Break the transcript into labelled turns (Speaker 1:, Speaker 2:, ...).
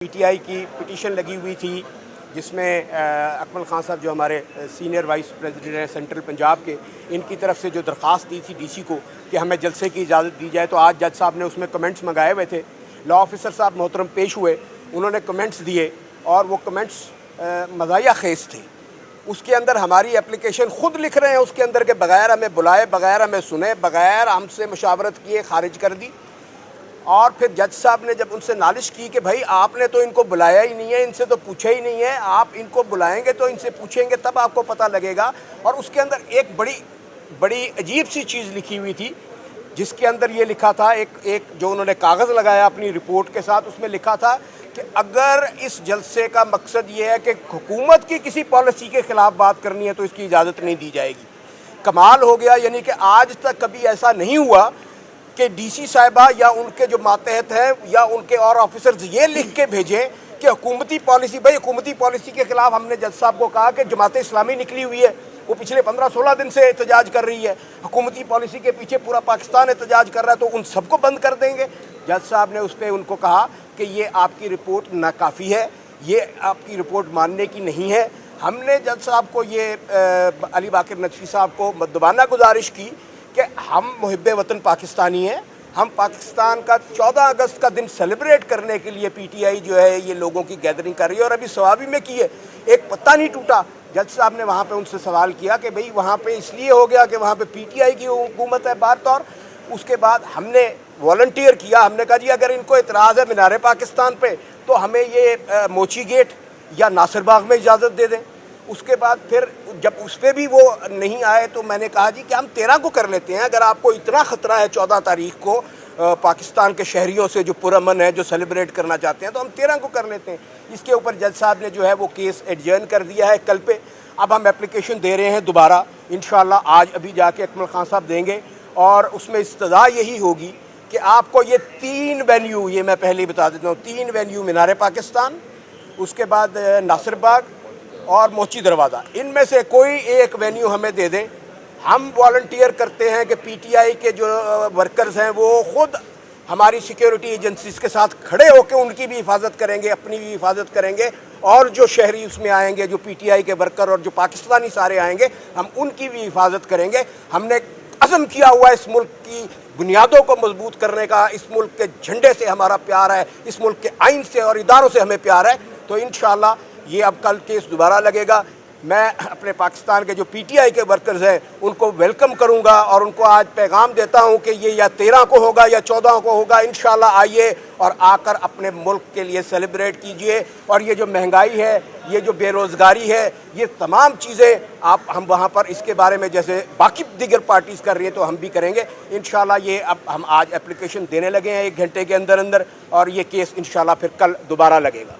Speaker 1: P T I کی petition لگی ہوئی تھی جس میں اکمل خان صاحب جو ہمارے سینئر وائس پریزیڈنٹ ہیں سینٹرل پنجاب کے، ان کی طرف سے جو درخواست دی تھی ڈی سی کو کہ ہمیں جلسے کی اجازت دی جائے، تو آج جج صاحب نے اس میں کمنٹس منگائے ہوئے تھے۔ لا آفیسر صاحب محترم پیش ہوئے، انہوں نے کمنٹس دیے اور وہ کمنٹس مزاحیہ خیز تھے۔ اس کے اندر ہماری اپلیکیشن خود لکھ رہے ہیں اس کے اندر کہ بغیر ہمیں بلائے، بغیر ہمیں سنے، بغیر ہم سے مشاورت کیے خارج کر دی۔ اور پھر جج صاحب نے جب ان سے نالش کی کہ بھائی آپ نے تو ان کو بلایا ہی نہیں ہے، ان سے تو پوچھا ہی نہیں ہے، آپ ان کو بلائیں گے تو ان سے پوچھیں گے تب آپ کو پتہ لگے گا۔ اور اس کے اندر ایک بڑی عجیب سی چیز لکھی ہوئی تھی جس کے اندر یہ لکھا تھا، ایک جو انہوں نے کاغذ لگایا اپنی رپورٹ کے ساتھ، اس میں لکھا تھا کہ اگر اس جلسے کا مقصد یہ ہے کہ حکومت کی کسی پالیسی کے خلاف بات کرنی ہے تو اس کی اجازت نہیں دی جائے گی۔ کمال ہو گیا، یعنی کہ آج تک کبھی ایسا نہیں ہوا کہ ڈی سی صاحبہ یا ان کے جو ماتحت ہیں یا ان کے اور آفیسرز یہ لکھ کے بھیجیں کہ حکومتی پالیسی، بھائی حکومتی پالیسی کے خلاف ہم نے جج صاحب کو کہا کہ جماعت اسلامی نکلی ہوئی ہے، وہ پچھلے 15-16 دن سے احتجاج کر رہی ہے، حکومتی پالیسی کے پیچھے پورا پاکستان احتجاج کر رہا ہے، تو ان سب کو بند کر دیں گے۔ جج صاحب نے اس پہ ان کو کہا کہ یہ آپ کی رپورٹ ناکافی ہے، یہ آپ کی رپورٹ ماننے کی نہیں ہے۔ ہم نے جج صاحب کو یہ علی باقر نجفی صاحب کو مؤدبانہ گزارش کی کہ ہم محب وطن پاکستانی ہیں، ہم پاکستان کا 14 اگست کا دن سیلیبریٹ کرنے کے لیے پی ٹی آئی جو ہے یہ لوگوں کی گیدرنگ کر رہی ہے، اور ابھی ثوابی میں کی ہے، ایک پتہ نہیں ٹوٹا۔ جج صاحب نے وہاں پہ ان سے سوال کیا کہ بھئی وہاں پہ اس لیے ہو گیا کہ وہاں پہ پی ٹی آئی کی حکومت ہے بار طور۔ اس کے بعد ہم نے والنٹیئر کیا، ہم نے کہا جی اگر ان کو اعتراض ہے مینار پاکستان پہ تو ہمیں یہ موچی گیٹ یا ناصر باغ میں اجازت دے دیں۔ اس کے بعد پھر جب اس پہ بھی وہ نہیں آئے تو میں نے کہا جی کہ ہم 13 کو کر لیتے ہیں، اگر آپ کو اتنا خطرہ ہے 14 تاریخ کو پاکستان کے شہریوں سے جو پرامن ہے، جو سیلیبریٹ کرنا چاہتے ہیں، تو ہم 13 کو کر لیتے ہیں۔ اس کے اوپر جج صاحب نے جو ہے وہ کیس ایڈجرن کر دیا ہے کل پہ۔ اب ہم اپلیکیشن دے رہے ہیں دوبارہ، انشاءاللہ آج ابھی جا کے اکمل خان صاحب دیں گے، اور اس میں استدعا یہی ہوگی کہ آپ کو یہ 3 وینیو، یہ میں پہلے بتا دیتا ہوں، 3 وینیو مینار پاکستان، اس کے بعد ناصر باغ اور موچی دروازہ، ان میں سے کوئی ایک وینیو ہمیں دے دیں۔ ہم والنٹیئر کرتے ہیں کہ پی ٹی آئی کے جو ورکرز ہیں وہ خود ہماری سیکیورٹی ایجنسیز کے ساتھ کھڑے ہو کے ان کی بھی حفاظت کریں گے، اپنی بھی حفاظت کریں گے، اور جو شہری اس میں آئیں گے، جو پی ٹی آئی کے ورکر اور جو پاکستانی سارے آئیں گے، ہم ان کی بھی حفاظت کریں گے۔ ہم نے عزم کیا ہوا ہے اس ملک کی بنیادوں کو مضبوط کرنے کا، اس ملک کے جھنڈے سے ہمارا پیار ہے، اس ملک کے آئین سے اور اداروں سے ہمیں پیار ہے، تو انشاءاللہ یہ اب کل کیس دوبارہ لگے گا۔ میں اپنے پاکستان کے جو پی ٹی آئی کے ورکرز ہیں ان کو ویلکم کروں گا، اور ان کو آج پیغام دیتا ہوں کہ یہ یا 13 کو ہوگا یا 14 کو ہوگا، انشاءاللہ آئیے اور آ کر اپنے ملک کے لیے سیلیبریٹ کیجئے۔ اور یہ جو مہنگائی ہے، یہ جو بے روزگاری ہے، یہ تمام چیزیں ہم وہاں پر اس کے بارے میں جیسے باقی دیگر پارٹیز کر رہی ہیں تو ہم بھی کریں گے انشاءاللہ۔ یہ اب ہم آج اپلیکیشن دینے لگے ہیں 1 گھنٹے کے اندر، اور یہ کیس انشاءاللہ پھر کل دوبارہ لگے گا۔